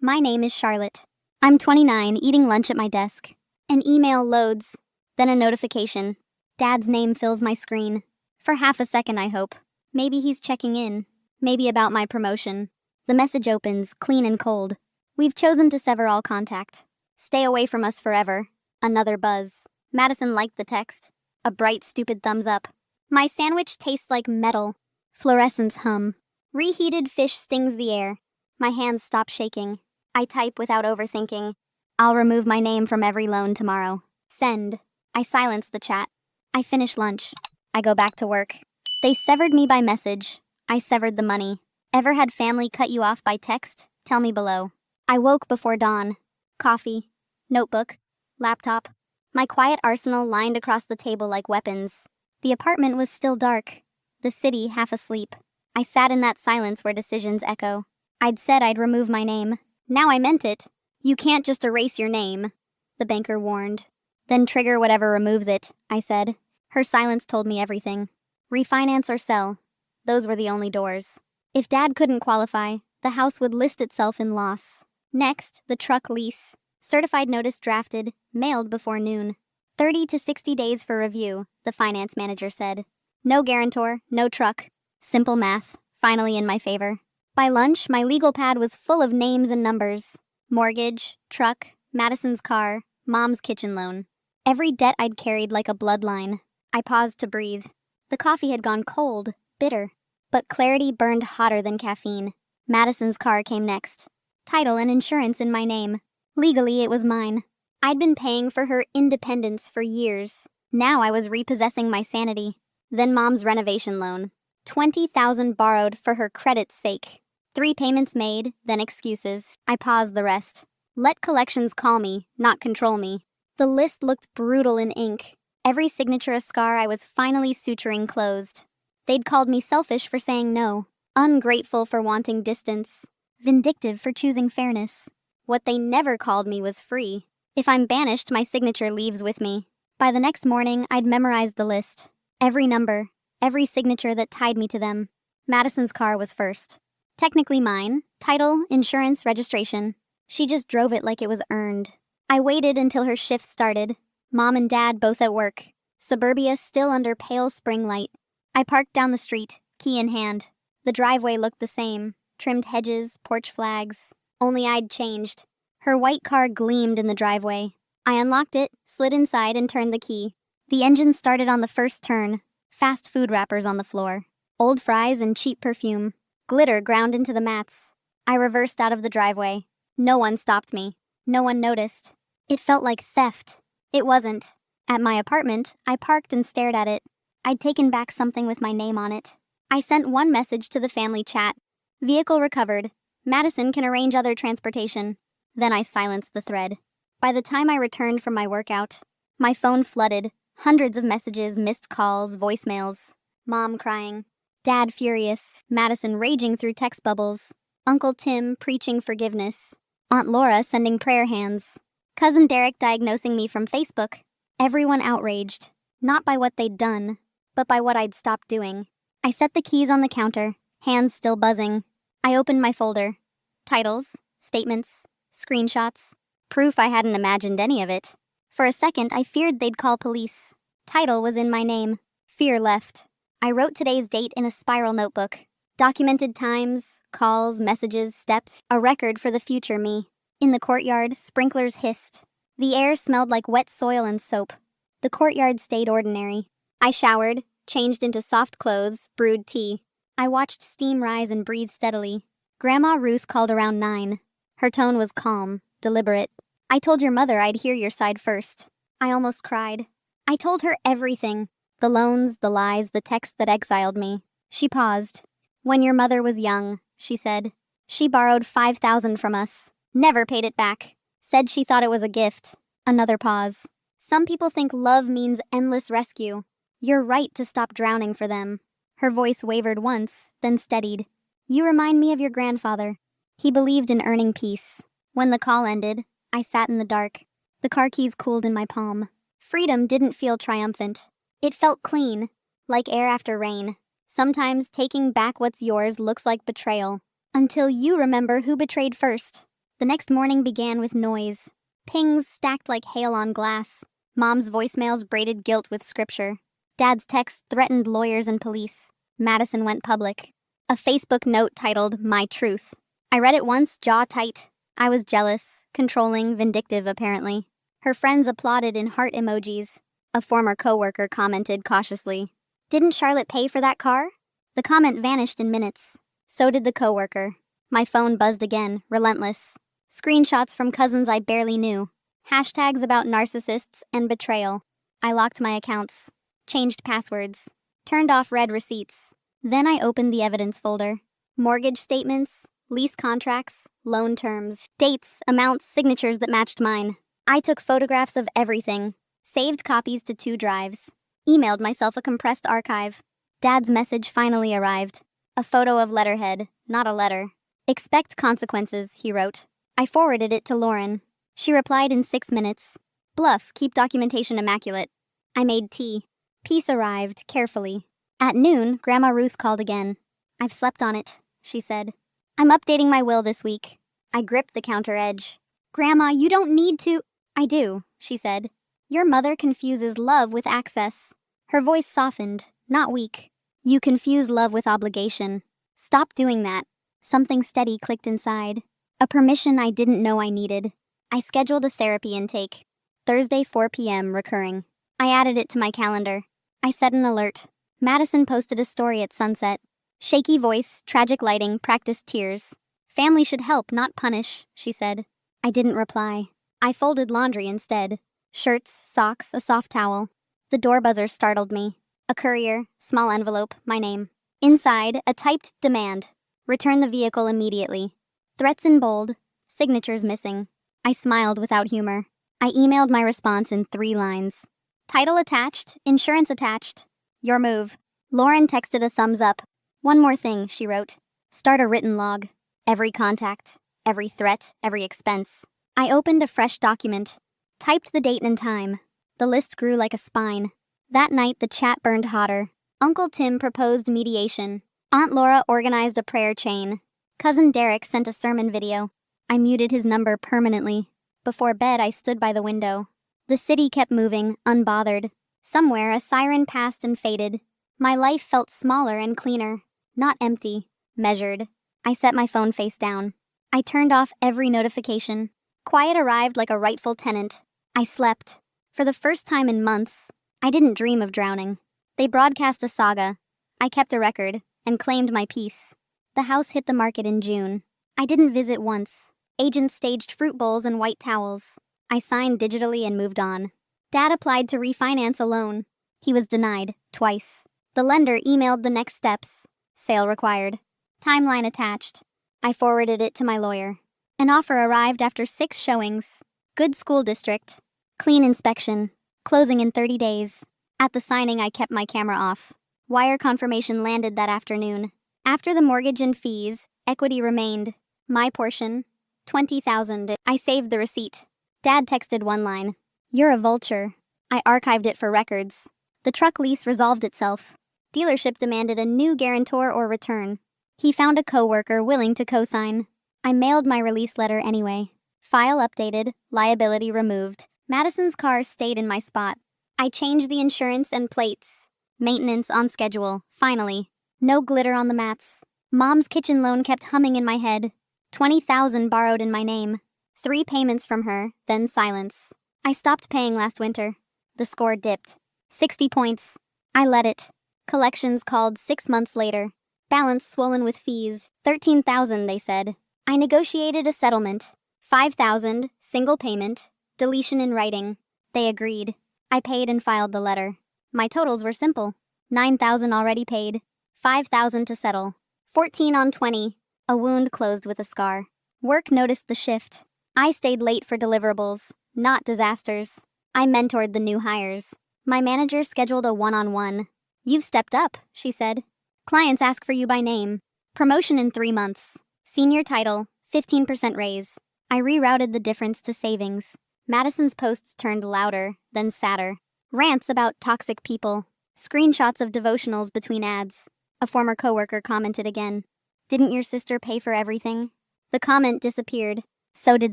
My name is Charlotte. I'm 29, eating lunch at my desk. An email loads, then a notification. Dad's name fills my screen. For half a second, I hope. Maybe he's checking in. Maybe about my promotion. The message opens, clean and cold. We've chosen to sever all contact. Stay away from us forever. Another buzz. Madison liked the text. A bright, stupid thumbs up. My sandwich tastes like metal. Fluorescence hum. Reheated fish stings the air. My hands stop shaking. I type without overthinking. I'll remove my name from every loan tomorrow. Send. I silence the chat. I finish lunch. I go back to work. They severed me by message. I severed the money. Ever had family cut you off by text? Tell me below. I woke before dawn. Coffee. Notebook. Laptop. My quiet arsenal lined across the table like weapons. The apartment was still dark. The city half asleep. I sat in that silence where decisions echo. I'd said I'd remove my name. Now I meant it. You can't just erase your name, the banker warned. Then trigger whatever removes it, I said. Her silence told me everything. Refinance or sell. Those were the only doors. If Dad couldn't qualify, the house would list itself in loss. Next, the truck lease. Certified notice drafted, mailed before noon. 30 to 60 days for review, the finance manager said. No guarantor, no truck. Simple math, finally in my favor. By lunch, my legal pad was full of names and numbers. Mortgage, truck, Madison's car, Mom's kitchen loan. Every debt I'd carried like a bloodline. I paused to breathe. The coffee had gone cold, bitter. But clarity burned hotter than caffeine. Madison's car came next. Title and insurance in my name. Legally, it was mine. I'd been paying for her independence for years. Now I was repossessing my sanity. Then Mom's renovation loan. $20,000 borrowed for her credit's sake. 3 payments made, then excuses. I paused the rest. Let collections call me, not control me. The list looked brutal in ink. Every signature a scar I was finally suturing closed. They'd called me selfish for saying no, ungrateful for wanting distance, vindictive for choosing fairness. What they never called me was free. If I'm banished, my signature leaves with me. By the next morning, I'd memorized the list. Every number, every signature that tied me to them. Madison's car was first. Technically mine, title, insurance, registration. She just drove it like it was earned. I waited until her shift started. Mom and Dad both at work. Suburbia still under pale spring light. I parked down the street, key in hand. The driveway looked the same. Trimmed hedges, porch flags. Only I'd changed. Her white car gleamed in the driveway. I unlocked it, slid inside, and turned the key. The engine started on the first turn. Fast food wrappers on the floor. Old fries and cheap perfume. Glitter ground into the mats. I reversed out of the driveway. No one stopped me. No one noticed. It felt like theft. It wasn't. At my apartment, I parked and stared at it. I'd taken back something with my name on it. I sent one message to the family chat. Vehicle recovered. Madison can arrange other transportation. Then I silenced the thread. By the time I returned from my workout, my phone flooded. Hundreds of messages, missed calls, voicemails. Mom crying. Dad furious. Madison raging through text bubbles. Uncle Tim preaching forgiveness. Aunt Laura sending prayer hands. Cousin Derek diagnosing me from Facebook. Everyone outraged. Not by what they'd done, but by what I'd stopped doing. I set the keys on the counter, hands still buzzing. I opened my folder. Titles, statements, screenshots. Proof I hadn't imagined any of it. For a second, I feared they'd call police. Title was in my name. Fear left. I wrote today's date in a spiral notebook. Documented times, calls, messages, steps, a record for the future me. In the courtyard, sprinklers hissed. The air smelled like wet soil and soap. The courtyard stayed ordinary. I showered, changed into soft clothes, brewed tea. I watched steam rise and breathed steadily. Grandma Ruth called around 9. Her tone was calm, deliberate. I told your mother I'd hear your side first. I almost cried. I told her everything. The loans, the lies, the text that exiled me. She paused. When your mother was young, she said. She borrowed $5,000 from us. Never paid it back. Said she thought it was a gift. Another pause. Some people think love means endless rescue. You're right to stop drowning for them. Her voice wavered once, then steadied. You remind me of your grandfather. He believed in earning peace. When the call ended, I sat in the dark. The car keys cooled in my palm. Freedom didn't feel triumphant. It felt clean, like air after rain. Sometimes taking back what's yours looks like betrayal. Until you remember who betrayed first. The next morning began with noise. Pings stacked like hail on glass. Mom's voicemails braided guilt with scripture. Dad's texts threatened lawyers and police. Madison went public. A Facebook note titled, "My Truth." I read it once, jaw tight. I was jealous, controlling, vindictive apparently. Her friends applauded in heart emojis. A former coworker commented cautiously, "Didn't Charlotte pay for that car?" The comment vanished in minutes. So did the coworker. My phone buzzed again, relentless. Screenshots from cousins I barely knew. Hashtags about narcissists and betrayal. I locked my accounts. Changed passwords. Turned off read receipts. Then I opened the evidence folder. Mortgage statements, lease contracts, loan terms, dates, amounts, signatures that matched mine. I took photographs of everything. Saved copies to 2 drives. Emailed myself a compressed archive. Dad's message finally arrived. A photo of letterhead, not a letter. "Expect consequences," he wrote. I forwarded it to Lauren. She replied in 6 minutes. "Bluff, keep documentation immaculate." I made tea. Peace arrived, carefully. At noon, Grandma Ruth called again. "I've slept on it," she said. "I'm updating my will this week." I gripped the counter edge. "Grandma, you don't need to—" "I do," she said. "Your mother confuses love with access." Her voice softened, not weak. "You confuse love with obligation. Stop doing that." Something steady clicked inside. A permission I didn't know I needed. I scheduled a therapy intake. Thursday 4 p.m. recurring. I added it to my calendar. I set an alert. Madison posted a story at sunset. Shaky voice, tragic lighting, practiced tears. "Family should help, not punish," she said. I didn't reply. I folded laundry instead. Shirts, socks, a soft towel. The door buzzer startled me. A courier, small envelope, my name. Inside, a typed demand. "Return the vehicle immediately." Threats in bold, signatures missing. I smiled without humor. I emailed my response in 3 lines. Title attached, insurance attached. Your move. Lauren texted a thumbs up. "One more thing," she wrote. "Start a written log. Every contact, every threat, every expense." I opened a fresh document. Typed the date and time. The list grew like a spine. That night, the chat burned hotter. Uncle Tim proposed mediation. Aunt Laura organized a prayer chain. Cousin Derek sent a sermon video. I muted his number permanently. Before bed, I stood by the window. The city kept moving, unbothered. Somewhere, a siren passed and faded. My life felt smaller and cleaner. Not empty. Measured. I set my phone face down. I turned off every notification. Quiet arrived like a rightful tenant. I slept. For the first time in months, I didn't dream of drowning. They broadcast a saga. I kept a record and claimed my peace. The house hit the market in June. I didn't visit once. Agents staged fruit bowls and white towels. I signed digitally and moved on. Dad applied to refinance a loan. He was denied, twice. The lender emailed the next steps. Sale required. Timeline attached. I forwarded it to my lawyer. An offer arrived after 6 showings. Good school district. Clean inspection. Closing in 30 days. At the signing, I kept my camera off. Wire confirmation landed that afternoon. After the mortgage and fees, equity remained. My portion, $20,000. I saved the receipt. Dad texted one line. "You're a vulture." I archived it for records. The truck lease resolved itself. Dealership demanded a new guarantor or return. He found a coworker willing to co-sign. I mailed my release letter anyway. File updated, liability removed. Madison's car stayed in my spot. I changed the insurance and plates. Maintenance on schedule, finally. No glitter on the mats. Mom's kitchen loan kept humming in my head. $20,000 borrowed in my name. 3 payments from her, then silence. I stopped paying last winter. The score dipped. 60 points. I let it. Collections called 6 months later. Balance swollen with fees. 13,000, they said. I negotiated a settlement. 5,000, single payment, deletion in writing. They agreed. I paid and filed the letter. My totals were simple. 9,000 already paid. 5,000 to settle. 14 on 20. A wound closed with a scar. Work noticed the shift. I stayed late for deliverables, not disasters. I mentored the new hires. My manager scheduled a one-on-one. "You've stepped up," she said. "Clients ask for you by name. Promotion in 3 months. Senior title, 15% raise." I rerouted the difference to savings. Madison's posts turned louder, then sadder. Rants about toxic people. Screenshots of devotionals between ads. A former coworker commented again. "Didn't your sister pay for everything?" The comment disappeared. So did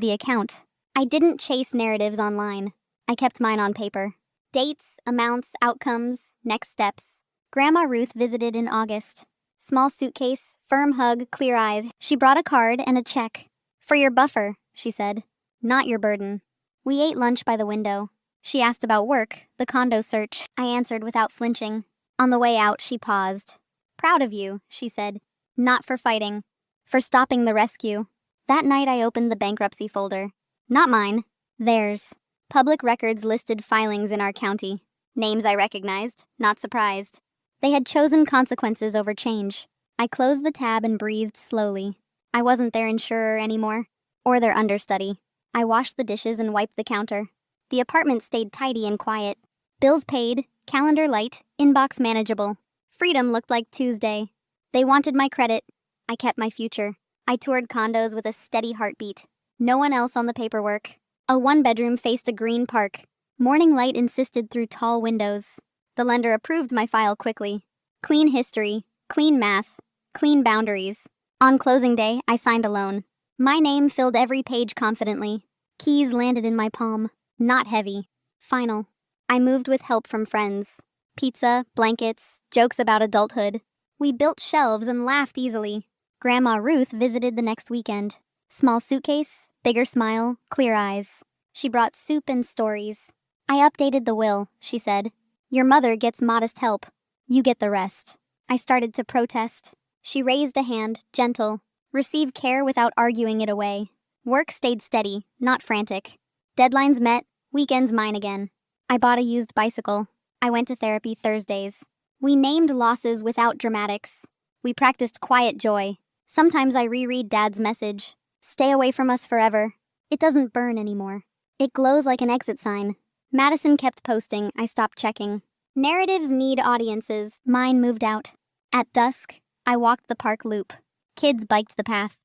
the account. I didn't chase narratives online. I kept mine on paper. Dates, amounts, outcomes, next steps. Grandma Ruth visited in August. Small suitcase, firm hug, clear eyes. She brought a card and a check. For your buffer, she said. Not your burden. We ate lunch by the window. She asked about work, the condo search. I answered without flinching. On the way out, she paused. Proud of you, she said. Not for fighting. For stopping the rescue. That night I opened the bankruptcy folder. Not mine. Theirs. Public records listed filings in our county. Names I recognized, not surprised. They had chosen consequences over change. I closed the tab and breathed slowly. I wasn't their insurer anymore. Or their understudy. I washed the dishes and wiped the counter. The apartment stayed tidy and quiet. Bills paid, calendar light, inbox manageable. Freedom looked like Tuesday. They wanted my credit. I kept my future. I toured condos with a steady heartbeat. No one else on the paperwork. A one-bedroom faced a green park. Morning light insisted through tall windows. The lender approved my file quickly. Clean history, clean math, clean boundaries. On closing day, I signed a loan. My name filled every page confidently. Keys landed in my palm. Not heavy. Final. I moved with help from friends. Pizza, blankets, jokes about adulthood. We built shelves and laughed easily. Grandma Ruth visited the next weekend. Small suitcase, bigger smile, clear eyes. She brought soup and stories. I updated the will, she said. Your mother gets modest help. You get the rest. I started to protest. She raised a hand, gentle. Receive care without arguing it away. Work stayed steady, not frantic. Deadlines met, weekends mine again. I bought a used bicycle. I went to therapy Thursdays. We named losses without dramatics. We practiced quiet joy. Sometimes I reread Dad's message. Stay away from us forever. It doesn't burn anymore. It glows like an exit sign. Madison kept posting, I stopped checking. Narratives need audiences. Mine moved out. At dusk, I walked the park loop. Kids biked the path.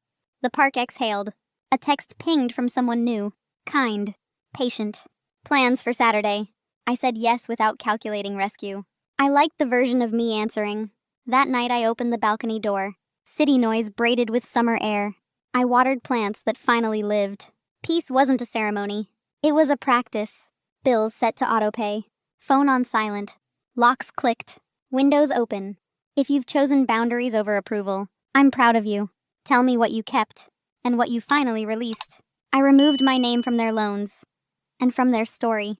The park exhaled. A text pinged from someone new. Kind. Patient. Plans for Saturday. I said yes without calculating rescue. I liked the version of me answering. That night I opened the balcony door. City noise braided with summer air. I watered plants that finally lived. Peace wasn't a ceremony. It was a practice. Bills set to autopay. Phone on silent. Locks clicked. Windows open. If you've chosen boundaries over approval, I'm proud of you. Tell me what you kept, and what you finally released. I removed my name from their loans, and from their story.